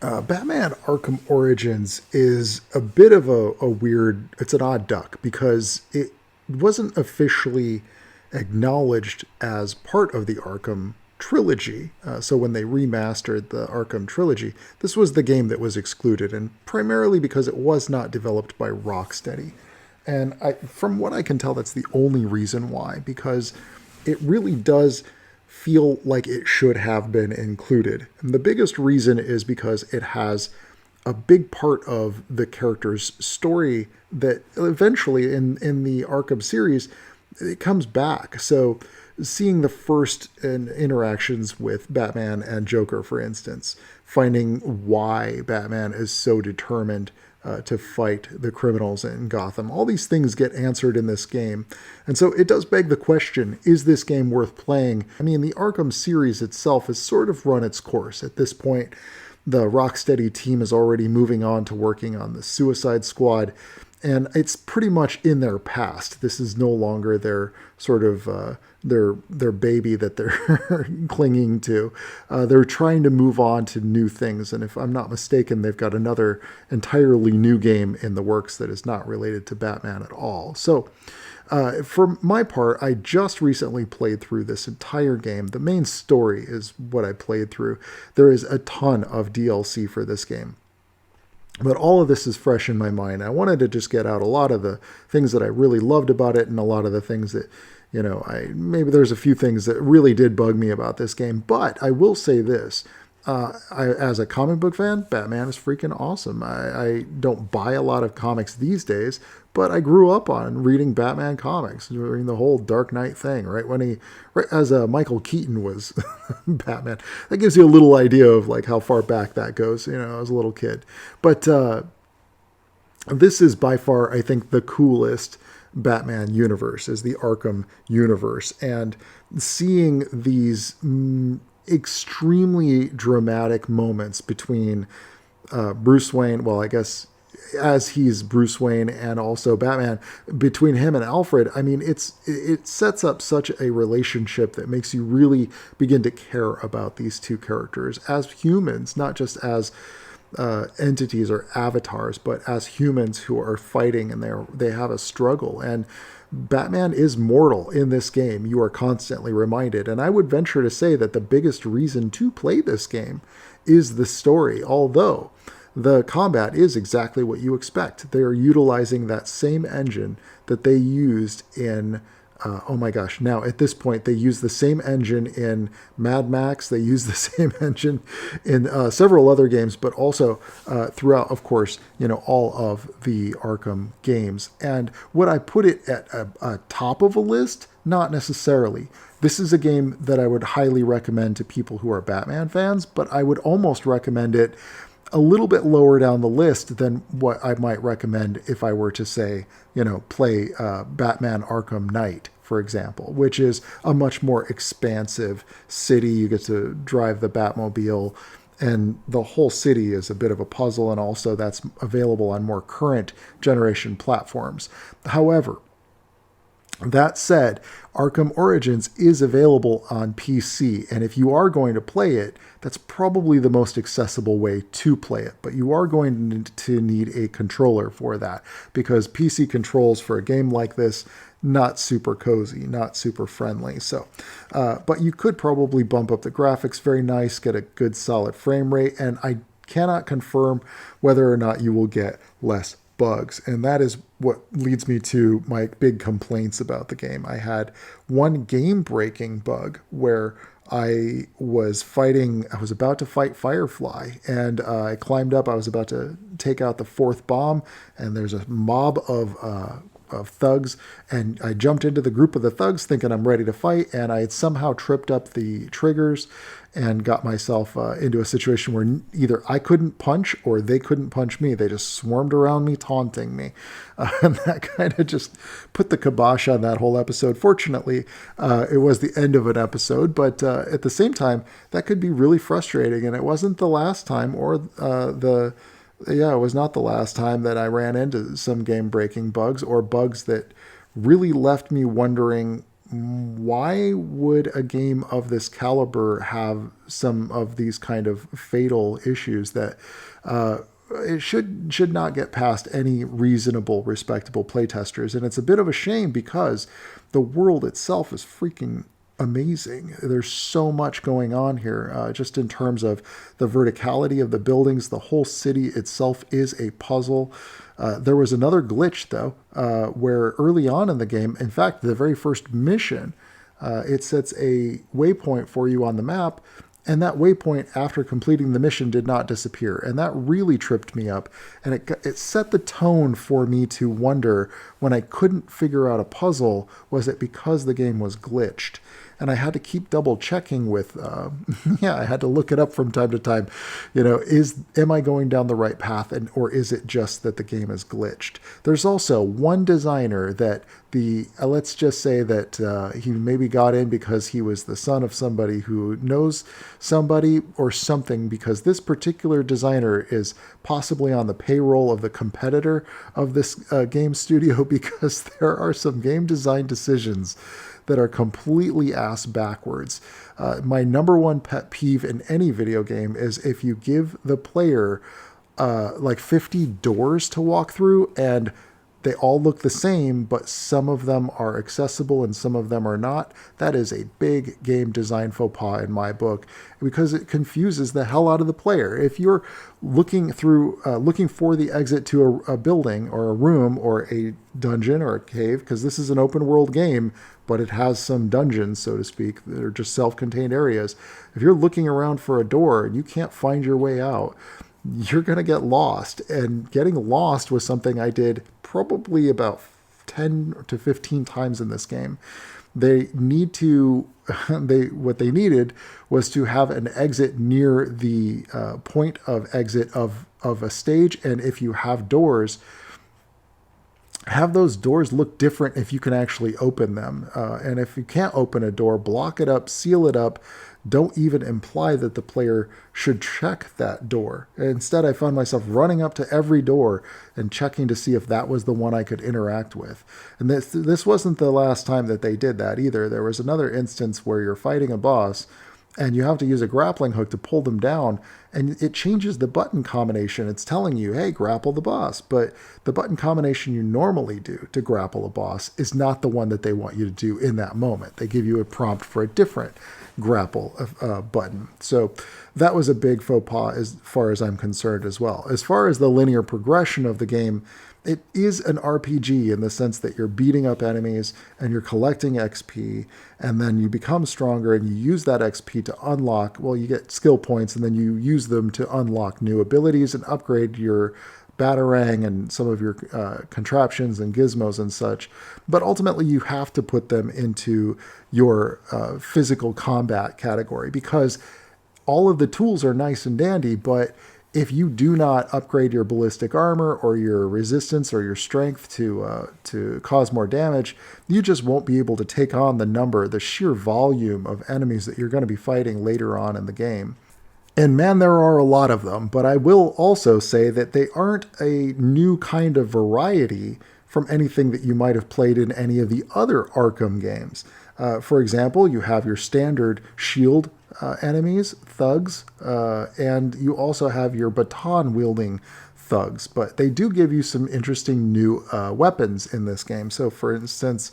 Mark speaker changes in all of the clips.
Speaker 1: Batman Arkham Origins is a bit of a weird, it's an odd duck because it wasn't officially acknowledged as part of the Arkham trilogy. So when they remastered the Arkham trilogy, this was the game that was excluded, and primarily because it was not developed by Rocksteady. And from what I can tell, that's the only reason why, because it really does feel like it should have been included. And the biggest reason is because it has a big part of the character's story that eventually in the Arkham series, it comes back. So seeing the first interactions with Batman and Joker, for instance, finding why Batman is so determined to fight the criminals in Gotham. All these things get answered in this game. And so it does beg the question, is this game worth playing? I mean, the Arkham series itself has sort of run its course. At this point, the Rocksteady team is already moving on to working on the Suicide Squad, and it's pretty much in their past. This is no longer their sort of their baby that they're clinging to. They're trying to move on to new things, and if I'm not mistaken, they've got another entirely new game in the works that is not related to Batman at all. So, for my part, I just recently played through this entire game. The main story is what I played through. There is a ton of DLC for this game. But all of this is fresh in my mind. I wanted to just get out a lot of the things that I really loved about it and a lot of the things that, maybe there's a few things that really did bug me about this game. But I will say this. As a comic book fan, Batman is freaking awesome. I don't buy a lot of comics these days, but I grew up on reading Batman comics during the whole Dark Knight thing, right as Michael Keaton was Batman. That gives you a little idea of like how far back that goes. I was a little kid, but this is by far, I think, the coolest Batman universe is the Arkham universe, and seeing these extremely dramatic moments between Bruce Wayne, well, I guess as he's Bruce Wayne and also Batman, between him and Alfred, I mean, it sets up such a relationship that makes you really begin to care about these two characters as humans, not just as entities or avatars, but as humans who are fighting and they have a struggle. And Batman is mortal in this game. You are constantly reminded. And I would venture to say that the biggest reason to play this game is the story, although the combat is exactly what you expect. They are utilizing that same engine that they used in oh my gosh, now at this point, they use the same engine in Mad Max. They use the same engine in several other games, but also throughout, of course, all of the Arkham games. And would I put it at a top of a list? Not necessarily. This is a game that I would highly recommend to people who are Batman fans, but I would almost recommend it a little bit lower down the list than what I might recommend if I were to say, play Batman Arkham Knight, for example, which is a much more expansive city. You get to drive the Batmobile, and the whole city is a bit of a puzzle, and also that's available on more current generation platforms. However, that said, Arkham Origins is available on PC, and if you are going to play it, that's probably the most accessible way to play it. But you are going to need a controller for that, because PC controls for a game like this, not super cozy, not super friendly. So, but you could probably bump up the graphics very nice, get a good solid frame rate, and I cannot confirm whether or not you will get less bugs. And that is what leads me to my big complaints about the game. I had one game-breaking bug where I was about to fight Firefly, and I climbed up. I was about to take out the fourth bomb, and there's a mob of thugs, and I jumped into the group of the thugs thinking I'm ready to fight, and I had somehow tripped up the triggers and got myself into a situation where either I couldn't punch or they couldn't punch me. They just swarmed around me, taunting me. And that kind of just put the kibosh on that whole episode. Fortunately, it was the end of an episode, but at the same time, that could be really frustrating. And it wasn't the last time it was not the last time that I ran into some game-breaking bugs or bugs that really left me wondering why would a game of this caliber have some of these kind of fatal issues that it should not get past any reasonable, respectable playtesters? And it's a bit of a shame because the world itself is freaking amazing. There's so much going on here, just in terms of the verticality of the buildings. The whole city itself is a puzzle. There was another glitch, though, where early on in the game, in fact, the very first mission, it sets a waypoint for you on the map, and that waypoint, after completing the mission, did not disappear. And that really tripped me up. And it set the tone for me to wonder, when I couldn't figure out a puzzle, was it because the game was glitched? And I had to keep double checking with, I had to look it up from time to time. Am I going down the right path, or is it just that the game is glitched? There's also one designer that let's just say that he maybe got in because he was the son of somebody who knows somebody or something, because this particular designer is possibly on the payroll of the competitor of this game studio, because there are some game design decisions that are completely ass backwards. My number one pet peeve in any video game is if you give the player like 50 doors to walk through, and they all look the same, but some of them are accessible and some of them are not. That is a big game design faux pas in my book, because it confuses the hell out of the player. If you're looking for the exit to a building or a room or a dungeon or a cave, because this is an open world game, but it has some dungeons, so to speak, that are just self-contained areas. If you're looking around for a door and you can't find your way out, you're going to get lost. And getting lost was something I did probably about 10 to 15 times in this game. What they needed was to have an exit near the point of exit of a stage. And if you have doors, have those doors look different if you can actually open them. And if you can't open a door, block it up, seal it up. Don't even imply that the player should check that door. Instead, I found myself running up to every door and checking to see if that was the one I could interact with. And this wasn't the last time that they did that either. There was another instance where you're fighting a boss and you have to use a grappling hook to pull them down, and it changes the button combination. It's telling you, hey, grapple the boss, but the button combination you normally do to grapple a boss is not the one that they want you to do in that moment. They give you a prompt for a different grapple button. So that was a big faux pas as far as I'm concerned as well. As far as the linear progression of the game, it is an RPG in the sense that you're beating up enemies and you're collecting XP, and then you become stronger and you use that XP to unlock, you get skill points, and then you use them to unlock new abilities and upgrade your batarang and some of your contraptions and gizmos and such. But ultimately you have to put them into your physical combat category, because all of the tools are nice and dandy, but if you do not upgrade your ballistic armor or your resistance or your strength to cause more damage, you just won't be able to take on the sheer volume of enemies that you're going to be fighting later on in the game. And man, there are a lot of them, but I will also say that they aren't a new kind of variety from anything that you might have played in any of the other Arkham games. For example, you have your standard shield enemies, thugs, and you also have your baton-wielding thugs. But they do give you some interesting new weapons in this game. So, for instance,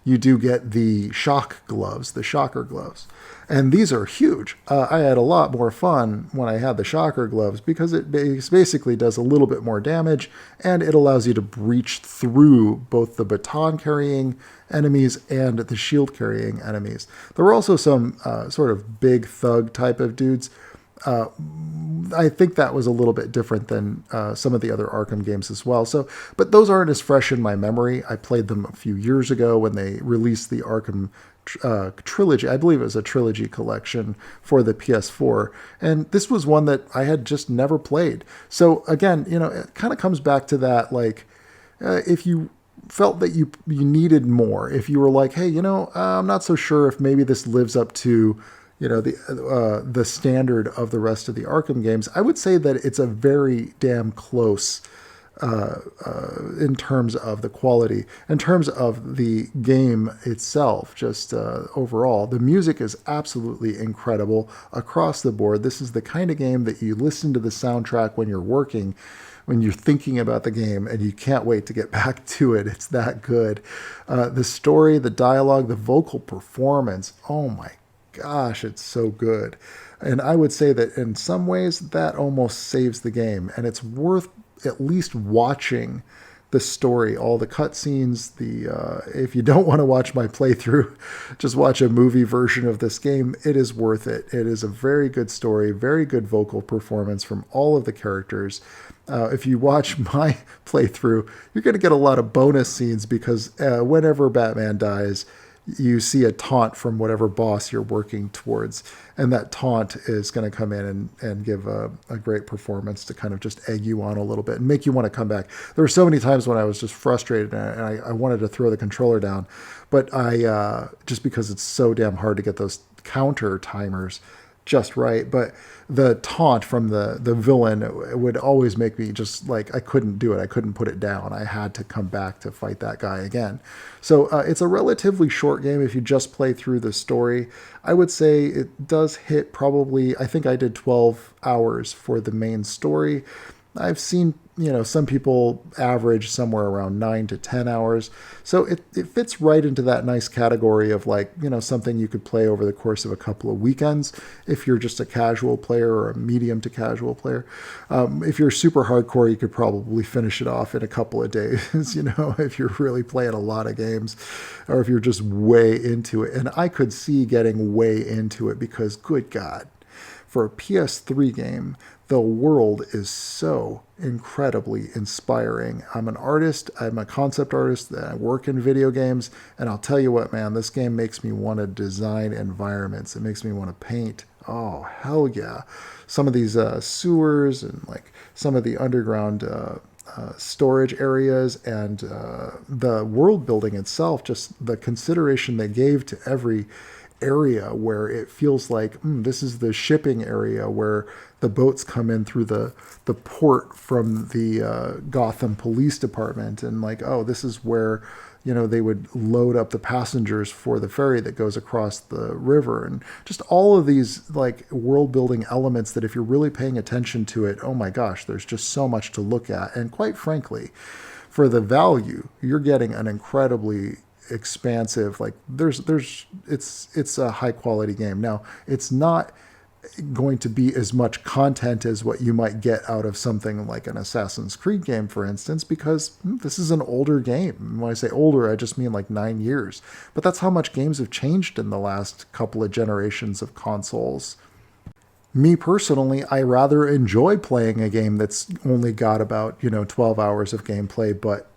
Speaker 1: you do get the shock gloves, the shocker gloves. And these are huge. I had a lot more fun when I had the shocker gloves, because it basically does a little bit more damage, and it allows you to breach through both the baton-carrying enemies and the shield-carrying enemies. There were also some sort of big thug type of dudes. I think that was a little bit different than some of the other Arkham games as well. But those aren't as fresh in my memory. I played them a few years ago when they released the Arkham trilogy. I believe it was a trilogy collection for the PS4. And this was one that I had just never played. So again, it kind of comes back to that, if you felt that you needed more, if you were like, hey, I'm not so sure if maybe this lives up to the standard of the rest of the Arkham games, I would say that it's a very damn close in terms of the quality. In terms of the game itself, just overall, the music is absolutely incredible across the board. This is the kind of game that you listen to the soundtrack when you're working, when you're thinking about the game, and you can't wait to get back to it. It's that good. The story, the dialogue, the vocal performance, oh my gosh, it's so good. And I would say that in some ways that almost saves the game, and it's worth at least watching the story, all the cutscenes. If you don't want to watch my playthrough, just watch a movie version of this game. It is worth it. It is a very good story, very good vocal performance from all of the characters. If you watch my playthrough, you're going to get a lot of bonus scenes because whenever Batman dies, you see a taunt from whatever boss you're working towards. And that taunt is going to come in and give a great performance to kind of just egg you on a little bit and make you want to come back. There were so many times when I was just frustrated and I wanted to throw the controller down. But just because it's so damn hard to get those counter timers just right. But the taunt from the villain would always make me just like, I couldn't do it. I couldn't put it down. I had to come back to fight that guy again. So it's a relatively short game if you just play through the story. I would say it does hit probably, I think I did 12 hours for the main story. I've seen, some people average somewhere around 9 to 10 hours. So it fits right into that nice category of like, something you could play over the course of a couple of weekends if you're just a casual player or a medium to casual player. If you're super hardcore, you could probably finish it off in a couple of days, if you're really playing a lot of games or if you're just way into it. And I could see getting way into it because, good God, for a PS3 game, the world is so incredibly inspiring. I'm an artist. I'm a concept artist. I work in video games. And I'll tell you what, man, this game makes me want to design environments. It makes me want to paint. Oh, hell yeah. Some of these sewers and like some of the underground storage areas and the world building itself, just the consideration they gave to every area where it feels like this is the shipping area where the boats come in through the port from the Gotham Police Department, and like, oh, this is where they would load up the passengers for the ferry that goes across the river, and just all of these like world building elements that if you're really paying attention to it, oh my gosh, there's just so much to look at. And quite frankly, for the value, you're getting an incredibly expansive, like it's a high quality game. Now, it's not going to be as much content as what you might get out of something like an Assassin's Creed game, for instance, because this is an older game. When I say older, I just mean like 9 years. But that's how much games have changed in the last couple of generations of consoles. Me personally, I rather enjoy playing a game that's only got about 12 hours of gameplay, but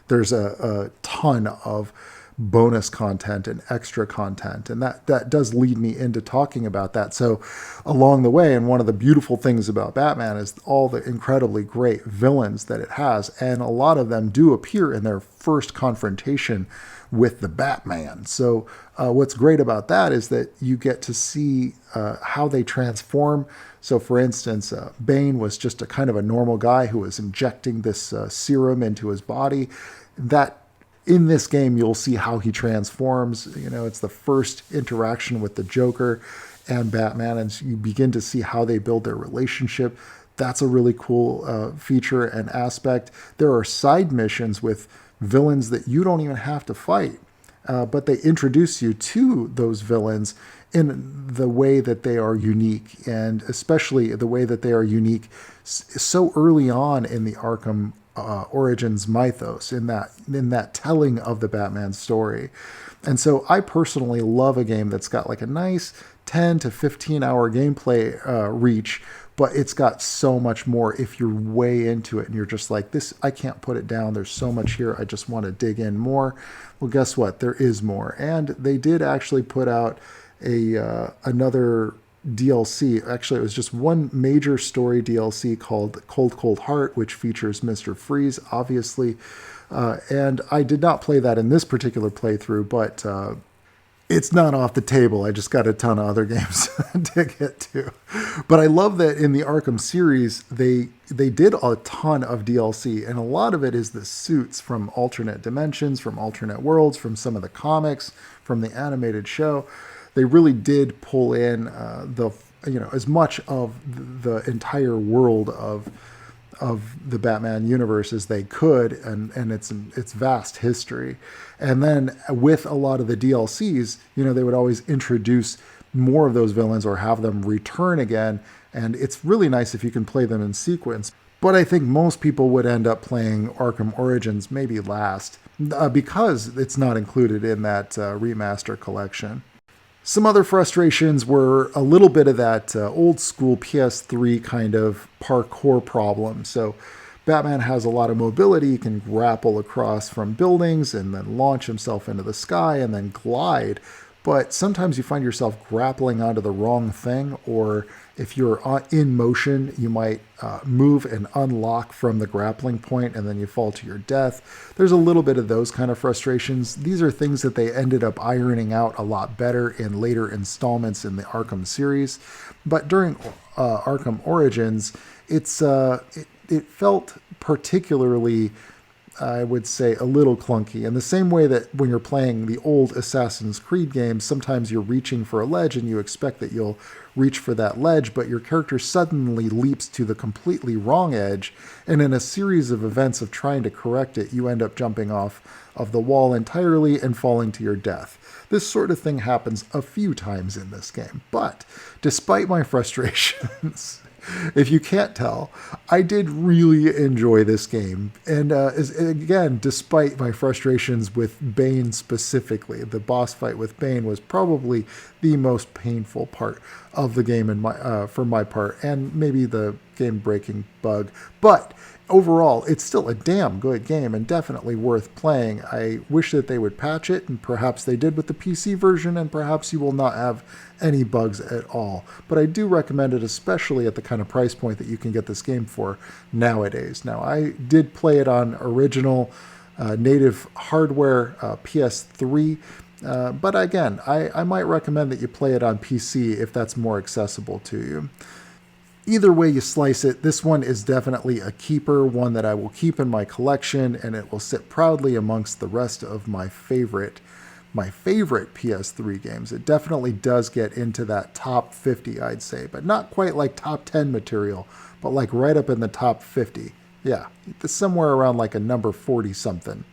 Speaker 1: there's a ton of bonus content and extra content. And that does lead me into talking about that. So along the way, and one of the beautiful things about Batman is all the incredibly great villains that it has. And a lot of them do appear in their first confrontation with the Batman. So what's great about that is that you get to see how they transform. So for instance, Bane was just a kind of a normal guy who was injecting this serum into his body. That in this game, you'll see how he transforms. It's the first interaction with the Joker and Batman, and you begin to see how they build their relationship. That's a really cool feature and aspect. There are side missions with villains that you don't even have to fight, but they introduce you to those villains in the way that they are unique, and especially the way that they are unique so early on in the Arkham Origins mythos, in that telling of the Batman story. And so I personally love a game that's got like a nice 10 to 15 hour gameplay reach, but it's got so much more if you're way into it and you're just like, this, I can't put it down. There's so much here. I just want to dig in more. Well, guess what? There is more. And they did actually put out another DLC. Actually, it was just one major story DLC called Cold Cold Heart, which features Mr. Freeze, obviously. And I did not play that in this particular playthrough, but It's not off the table. I just got a ton of other games to get to. But I love that in the Arkham series, they did a ton of DLC, and a lot of it is the suits from alternate dimensions, from alternate worlds, from some of the comics, from the animated show. They really did pull in the as much of the entire world of the Batman universe as they could, and its vast history. And then with a lot of the DLCs, they would always introduce more of those villains or have them return again. And it's really nice if you can play them in sequence. But I think most people would end up playing Arkham Origins maybe last because it's not included in that remaster collection. Some other frustrations were a little bit of that old school PS3 kind of parkour problem. So Batman has a lot of mobility. He can grapple across from buildings and then launch himself into the sky and then glide. But sometimes you find yourself grappling onto the wrong thing, or if you're in motion, you might move and unlock from the grappling point and then you fall to your death. There's a little bit of those kind of frustrations. These are things that they ended up ironing out a lot better in later installments in the Arkham series. But during Arkham Origins, it felt particularly, I would say, a little clunky. In the same way that when you're playing the old Assassin's Creed games, sometimes you're reaching for a ledge and you expect that you'll reach for that ledge, but your character suddenly leaps to the completely wrong edge, and in a series of events of trying to correct it, you end up jumping off of the wall entirely and falling to your death. This sort of thing happens a few times in this game, but despite my frustrations, if you can't tell, I did really enjoy this game. And again, despite my frustrations with Bane specifically, the boss fight with Bane was probably the most painful part of the game for my part, and maybe the game-breaking bug. But overall, it's still a damn good game and definitely worth playing. I wish that they would patch it, and perhaps they did with the PC version, and perhaps you will not have any bugs at all. But I do recommend it, especially at the kind of price point that you can get this game for nowadays. Now, I did play it on original native hardware, PS3, but again, I might recommend that you play it on PC if that's more accessible to you. Either way you slice it, this one is definitely a keeper, one that I will keep in my collection, and it will sit proudly amongst the rest of my favorite PS3 games. It definitely does get into that top 50, I'd say, but not quite like top 10 material, but like right up in the top 50. Yeah, somewhere around like a number 40 something.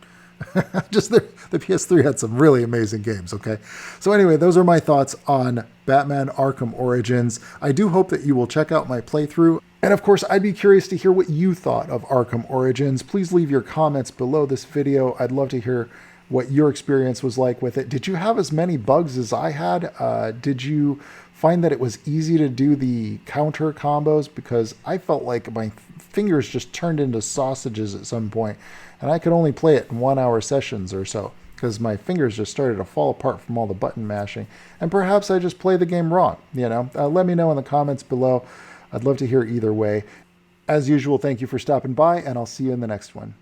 Speaker 1: Just the PS3 had some really amazing games, okay? So anyway, those are my thoughts on Batman Arkham Origins. I do hope that you will check out my playthrough. And of course, I'd be curious to hear what you thought of Arkham Origins. Please leave your comments below this video. I'd love to hear what your experience was like with it. Did you have as many bugs as I had? Did you find that it was easy to do the counter combos? Because I felt like my fingers just turned into sausages at some point, and I could only play it in 1 hour sessions or so because my fingers just started to fall apart from all the button mashing. And perhaps I just play the game wrong. Let me know in the comments below. I'd love to hear either way. As usual, thank you for stopping by, and I'll see you in the next one.